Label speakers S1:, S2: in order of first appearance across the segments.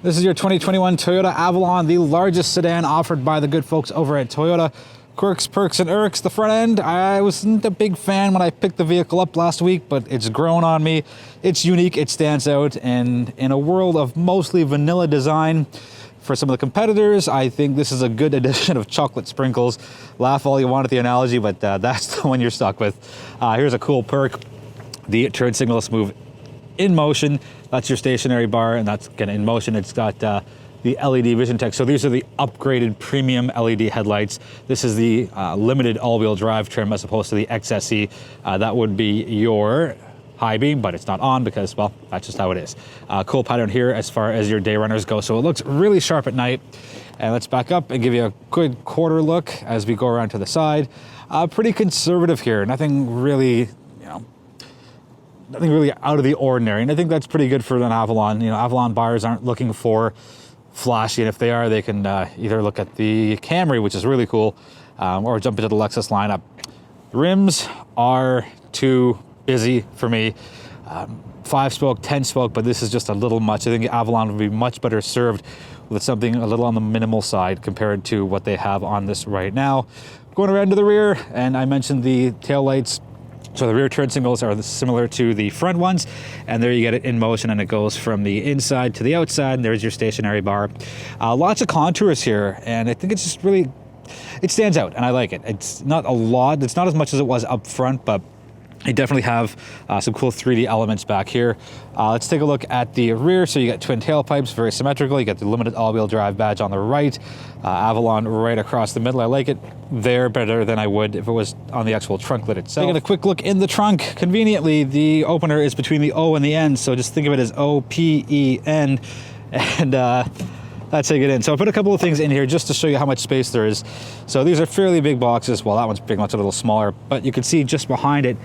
S1: This is your 2021 Toyota Avalon, the largest sedan offered by the good folks over at Toyota. Quirks, Perks, and Irks. The front end, I wasn't a big fan when I picked the vehicle up last week, but it's grown on me. It's unique, it stands out, and in a world of mostly vanilla design, for some of the competitors, I think this is a good addition of chocolate sprinkles. Laugh all you want at the analogy, but that's the one you're stuck with. Here's a cool perk. The turn signal is move in motion. That's your stationary bar, and that's again in motion. It's got the LED vision tech. So these are the upgraded premium LED headlights. This is the limited all-wheel drive trim as opposed to the XSE. That would be your high beam, but it's not on because, well, that's just how it is. Cool pattern here as far as your day runners go. So it looks really sharp at night. And let's back up and give you a good quarter look as we go around to the side. Pretty conservative here. Nothing really, nothing really out of the ordinary. And I think that's pretty good for an Avalon. Avalon buyers aren't looking for flashy. And if they are, they can either look at the Camry, which is really cool, or jump into the Lexus lineup. The rims are too busy for me. 5-spoke, 10-spoke, but this is just a little much. I think Avalon would be much better served with something a little on the minimal side compared to what they have on this right now. Going around to the rear, and I mentioned the taillights. So the rear turn signals are similar to the front ones, and there you get it in motion, and it goes from the inside to the outside, and there's your stationary bar. Lots of contours here, and I think it's just really, it stands out, and I like it. It's not a lot, it's not as much as it was up front, but you definitely have some cool 3D elements back here. Let's take a look at the rear. So you got twin tailpipes, very symmetrical. You got the limited all-wheel drive badge on the right, Avalon right across the middle. I like it there better than I would if it was on the actual trunk lid itself. Taking a quick look in the trunk, conveniently, the opener is between the O and the N, so just think of it as O-P-E-N, and that's how you get in. So I put a couple of things in here just to show you how much space there is. So these are fairly big boxes. Well, that one's pretty much a little smaller, but you can see just behind it,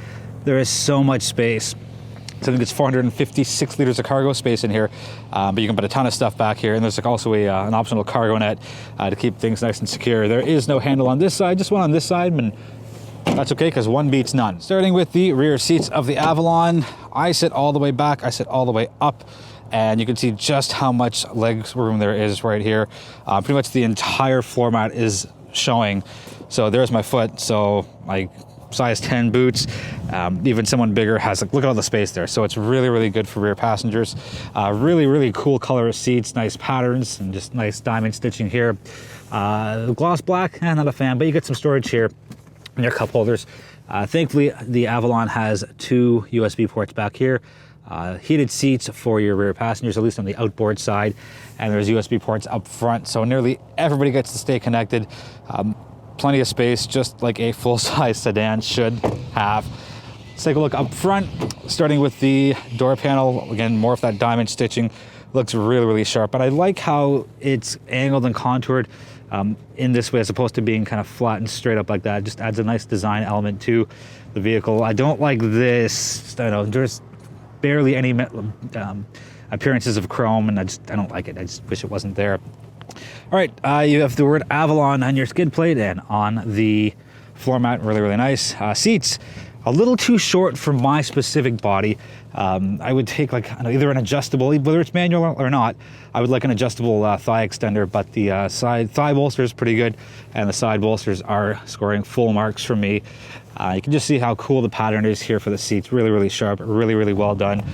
S1: there is so much space. So I think it's 456 liters of cargo space in here, but you can put a ton of stuff back here. And there's also an optional cargo net to keep things nice and secure. There is no handle on this side, just one on this side, and that's okay because one beats none. Starting with the rear seats of the Avalon, I sit all the way back, I sit all the way up, and you can see just how much leg room there is right here. Pretty much the entire floor mat is showing. So there's my foot, so my size 10 boots, even someone bigger has, look at all the space there. So it's really, really good for rear passengers. Really, really cool color of seats, nice patterns, and just nice diamond stitching here. The gloss black, not a fan, but you get some storage here in your cup holders. Thankfully, the Avalon has 2 USB ports back here. Heated seats for your rear passengers, at least on the outboard side, and there's USB ports up front, so nearly everybody gets to stay connected. Plenty of space, just like a full-size sedan should have. Let's take a look up front, starting with the door panel. Again, more of that diamond stitching. Looks really, really sharp, but I like how it's angled and contoured in this way as opposed to being kind of flat and straight up like that. It just adds a nice design element to the vehicle. I don't like this. I know there's barely any appearances of chrome, and I don't like it. I just wish it wasn't there. All right, you have the word Avalon on your skid plate and on the floor mat. Really, really nice. Seats, a little too short for my specific body. I would take either an adjustable, whether it's manual or not, I would like an adjustable thigh extender, but the side thigh bolster is pretty good, and the side bolsters are scoring full marks from me. You can just see how cool the pattern is here for the seats. Really, really sharp, really, really well done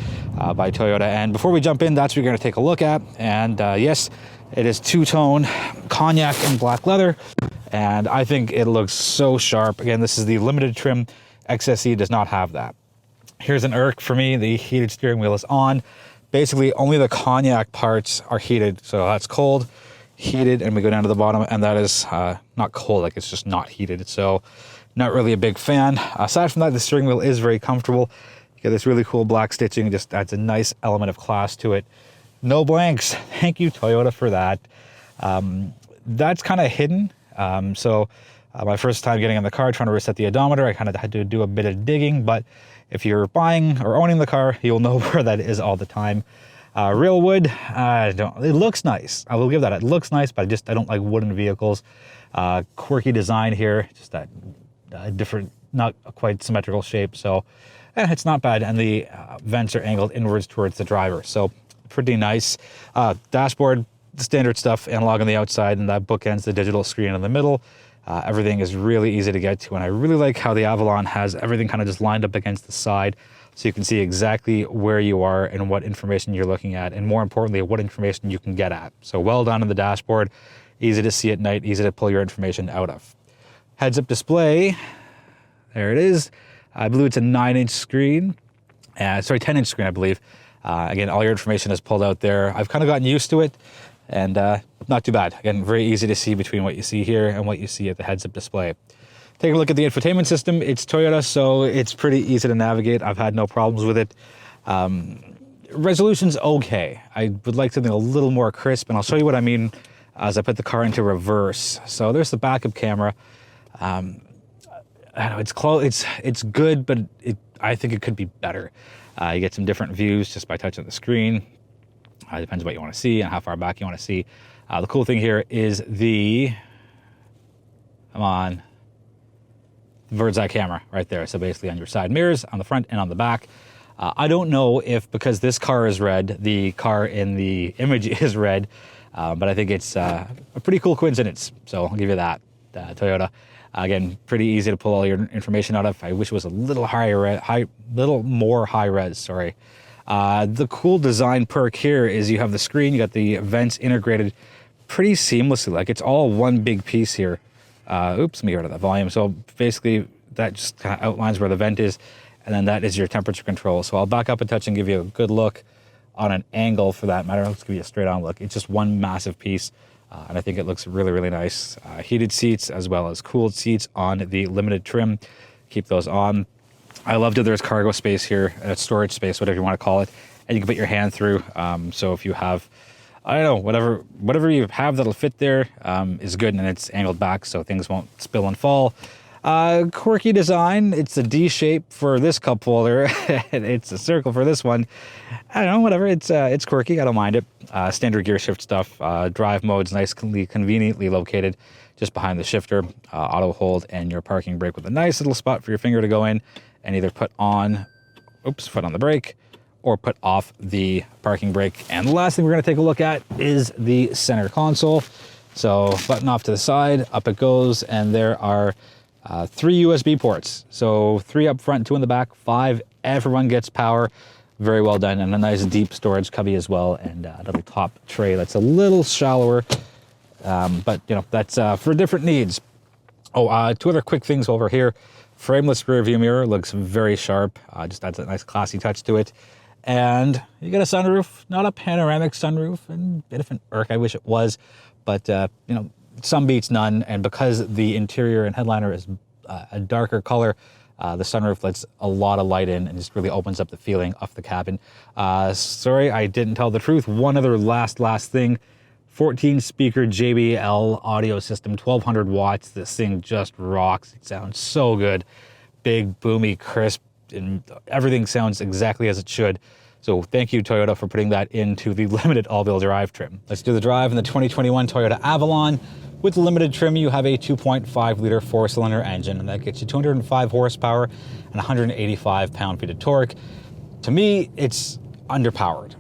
S1: by Toyota. And before we jump in, that's what you're gonna take a look at. And yes, it is two-tone cognac and black leather, and I think it looks so sharp. Again, this is the limited trim. XSE does not have that. Here's an Irk for me. The heated steering wheel is on. Basically, only the cognac parts are heated. So that's cold, heated, and we go down to the bottom, and that is not cold, like it's just not heated. So not really a big fan. Aside from that, the steering wheel is very comfortable. You get this really cool black stitching, just adds a nice element of class to it. No blanks. Thank you, Toyota, for that. That's kind of hidden. My first time getting in the car, trying to reset the odometer, I kind of had to do a bit of digging, but if you're buying or owning the car, you'll know where that is all the time. Real wood, it looks nice. I will give that. It looks nice, but I don't like wooden vehicles. Quirky design here, just that different, not quite symmetrical shape. So it's not bad. And the vents are angled inwards towards the driver. So pretty nice. Dashboard, standard stuff, analog on the outside, and that bookends the digital screen in the middle. Everything is really easy to get to, and I really like how the Avalon has everything kind of just lined up against the side, so you can see exactly where you are and what information you're looking at, and more importantly, what information you can get at. So well done on the dashboard, easy to see at night, easy to pull your information out of. Heads-up display, there it is. I believe it's a 9-inch screen, 10-inch screen, I believe. Again, all your information is pulled out there. I've kind of gotten used to it, and not too bad. Again, very easy to see between what you see here and what you see at the heads-up display. Take a look at the infotainment system. It's Toyota, so it's pretty easy to navigate. I've had no problems with it. Resolution's okay. I would like something a little more crisp, and I'll show you what I mean as I put the car into reverse. So there's the backup camera. I don't know, it's close. It's good, but I think it could be better. You get some different views just by touching the screen. Depends what you want to see and how far back you want to see. The cool thing here is the bird's eye camera right there. So basically on your side mirrors, on the front and on the back. I don't know if because this car is red, the car in the image is red, but I think it's a pretty cool coincidence. So I'll give you that, Toyota. Again, pretty easy to pull all your information out of. I wish it was a little little more high res, sorry. The cool design perk here is you have the screen, you got the vents integrated pretty seamlessly. Like it's all one big piece here. Oops, let me get rid of that volume. So basically that just kind of outlines where the vent is, and then that is your temperature control. So I'll back up a touch and give you a good look on an angle for that matter. Let's give you a straight on look. It's just one massive piece. And I think it looks really, really nice. Heated seats as well as cooled seats on the limited trim. Keep those on. I love that there's cargo space here, storage space, whatever you want to call it, and you can put your hand through. So if you have, I don't know, whatever you have that'll fit there is good, and it's angled back so things won't spill and fall. Quirky design. It's a D shape for this cup holder, and it's a circle for this one. I don't know, whatever. It's quirky. I don't mind it. Standard gear shift stuff. Drive mode's nicely, conveniently located just behind the shifter. Auto hold and your parking brake with a nice little spot for your finger to go in and either put on the brake or put off the parking brake. And the last thing we're going to take a look at is the center console. So button off to the side, up it goes, and there are 3 USB ports. So 3 up front, 2 in the back, 5. Everyone gets power. Very well done, and a nice deep storage cubby as well, and a little top tray that's a little shallower, but you know, that's for different needs. 2 other quick things over here. Frameless rear view mirror looks very sharp. Just adds a nice classy touch to it. And you get a sunroof, not a panoramic sunroof, and a bit of an irk, I wish it was, but you know, some beats none. And because the interior and headliner is a darker color, the sunroof lets a lot of light in and just really opens up the feeling of the cabin. Sorry, I didn't tell the truth. One other last thing. 14 speaker JBL audio system, 1200 watts. This thing just rocks. It sounds so good. Big, boomy, crisp, and everything sounds exactly as it should. So thank you, Toyota, for putting that into the limited all-wheel drive trim. Let's do the drive in the 2021 Toyota Avalon. With the limited trim, you have a 2.5-liter 4-cylinder engine, and that gets you 205 horsepower and 185 pound-feet of torque. To me, it's underpowered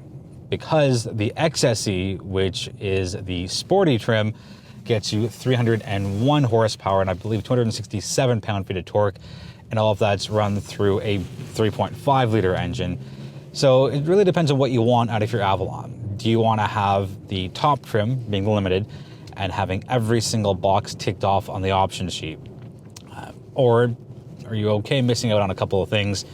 S1: because the XSE, which is the sporty trim, gets you 301 horsepower and I believe 267 pound-feet of torque, and all of that's run through a 3.5-liter engine. So it really depends on what you want out of your Avalon. Do you want to have the top trim, being the limited, and having every single box ticked off on the option sheet? Or are you okay missing out on a couple of things,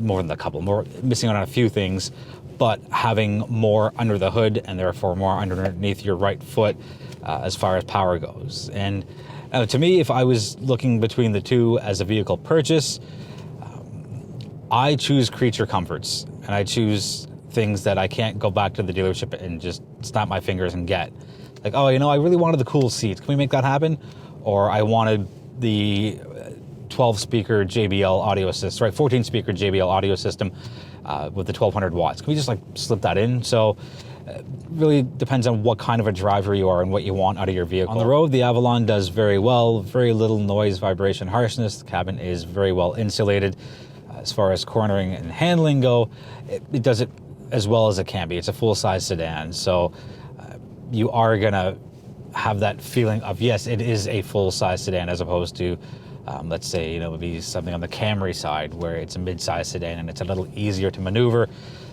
S1: missing out on a few things, but having more under the hood and therefore more underneath your right foot as far as power goes? And to me, if I was looking between the two as a vehicle purchase, I choose creature comforts, and I choose things that I can't go back to the dealership and just snap my fingers and get. Like, oh, you know, I really wanted the cool seats. Can we make that happen? Or I wanted the 12-speaker JBL audio system, right? 14-speaker JBL audio system with the 1200 watts. Can we just like slip that in? So it really depends on what kind of a driver you are and what you want out of your vehicle. On the road, the Avalon does very well. Very little noise, vibration, harshness. The cabin is very well insulated. As far as cornering and handling go, it does it as well as it can be. It's a full-size sedan, so you are gonna have that feeling of, yes, it is a full-size sedan, as opposed to, let's say, maybe something on the Camry side where it's a mid-size sedan and it's a little easier to maneuver.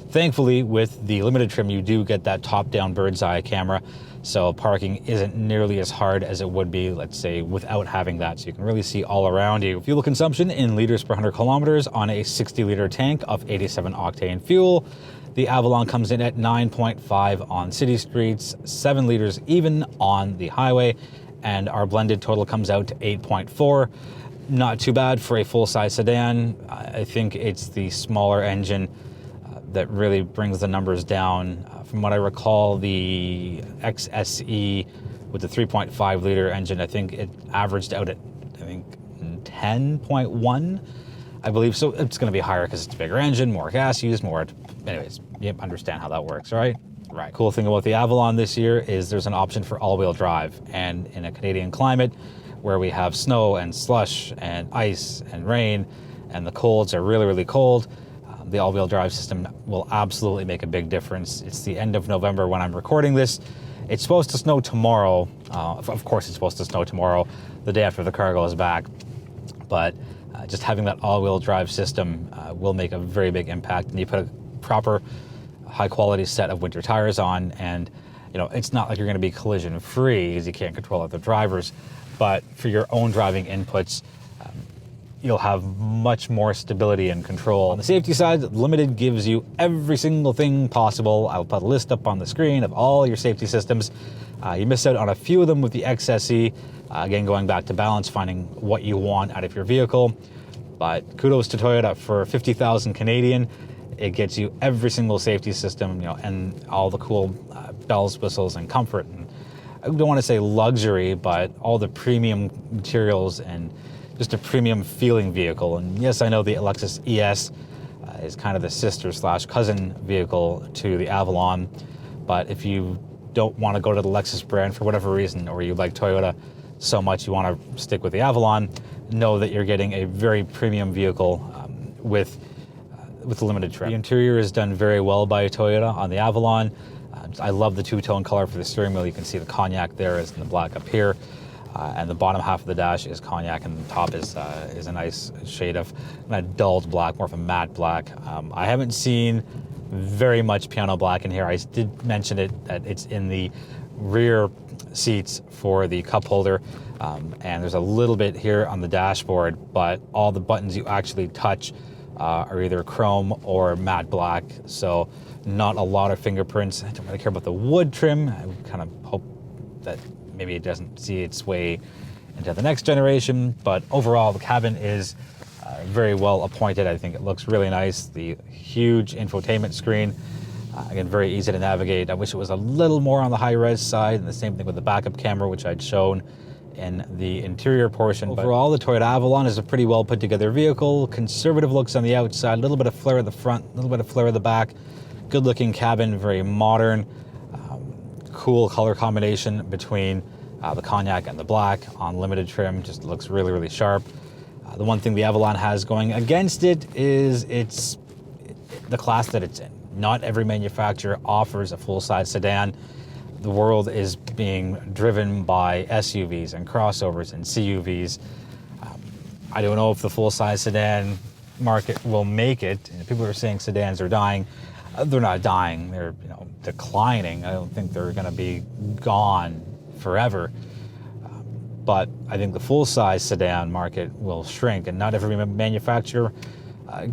S1: Thankfully, with the limited trim, you do get that top-down bird's eye camera, so parking isn't nearly as hard as it would be, let's say, without having that, so you can really see all around you. Fuel consumption in liters per 100 kilometers on a 60-liter tank of 87 octane fuel. The Avalon comes in at 9.5 on city streets, 7 liters even on the highway, and our blended total comes out to 8.4. Not too bad for a full-size sedan. I think it's the smaller engine that really brings the numbers down. From what I recall, the XSE with the 3.5 liter engine, I think it averaged out at, 10.1, I believe. So it's going to be higher because it's a bigger engine, more gas used, more. Anyways, you understand how that works, right? Right. Cool thing about the Avalon this year is there's an option for all-wheel drive, and in a Canadian climate where we have snow and slush and ice and rain, and the colds are really, really cold, the all-wheel drive system will absolutely make a big difference. It's the end of November when I'm recording this. It's supposed to snow tomorrow. Of course it's supposed to snow tomorrow, the day after the car goes back. But just having that all-wheel drive system will make a very big impact. And you put a proper, high-quality set of winter tires on, and it's not like you're going to be collision-free because you can't control other drivers. But for your own driving inputs, you'll have much more stability and control. On the safety side, Limited gives you every single thing possible. I'll put a list up on the screen of all your safety systems. You miss out on a few of them with the XSE. Again, going back to balance, finding what you want out of your vehicle. But kudos to Toyota for 50,000 Canadian. It gets you every single safety system, and all the cool bells, whistles, and comfort. And I don't want to say luxury, but all the premium materials and just a premium feeling vehicle. And yes, I know the Lexus ES is kind of the sister/cousin vehicle to the Avalon, but if you don't want to go to the Lexus brand for whatever reason, or you like Toyota so much you want to stick with the Avalon, know that you're getting a very premium vehicle with the limited trim. The interior is done very well by Toyota on the Avalon. I love the two-tone color for the steering wheel. You can see the cognac there is in the black up here. And the bottom half of the dash is cognac, and the top is a nice shade of a dulled black, more of a matte black. I haven't seen very much piano black in here. I did mention that it's in the rear seats for the cup holder, and there's a little bit here on the dashboard, but all the buttons you actually touch are either chrome or matte black, so not a lot of fingerprints. I don't really care about the wood trim. I kind of hope that maybe it doesn't see its way into the next generation, but overall the cabin is very well appointed. I think it looks really nice. The huge infotainment screen, again, very easy to navigate. I wish it was a little more on the high-res side, and the same thing with the backup camera, which I'd shown in the interior portion. Overall, the Toyota Avalon is a pretty well put together vehicle. Conservative looks on the outside, a little bit of flair at the front, a little bit of flair at the back. Good looking cabin, very modern. Cool color combination between the cognac and the black on limited trim. Just looks really, really sharp. The one thing the Avalon has going against it is it's the class that it's in. Not every manufacturer offers a full-size sedan. The world is being driven by SUVs and crossovers and CUVs. I don't know if the full-size sedan market will make it. People are saying sedans are dying. They're not dying. They're declining. I don't think they're going to be gone forever. But I think the full-size sedan market will shrink, and not every manufacturer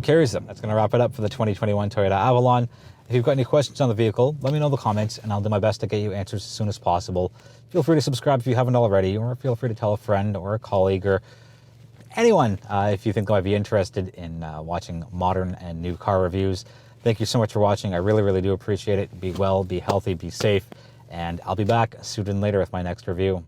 S1: carries them. That's going to wrap it up for the 2021 Toyota Avalon. If you've got any questions on the vehicle, let me know in the comments, and I'll do my best to get you answers as soon as possible. Feel free to subscribe if you haven't already, or feel free to tell a friend or a colleague or anyone if you think they might be interested in watching modern and new car reviews. Thank you so much for watching. I really, really do appreciate it. Be well, be healthy, be safe, and I'll be back sooner than later with my next review.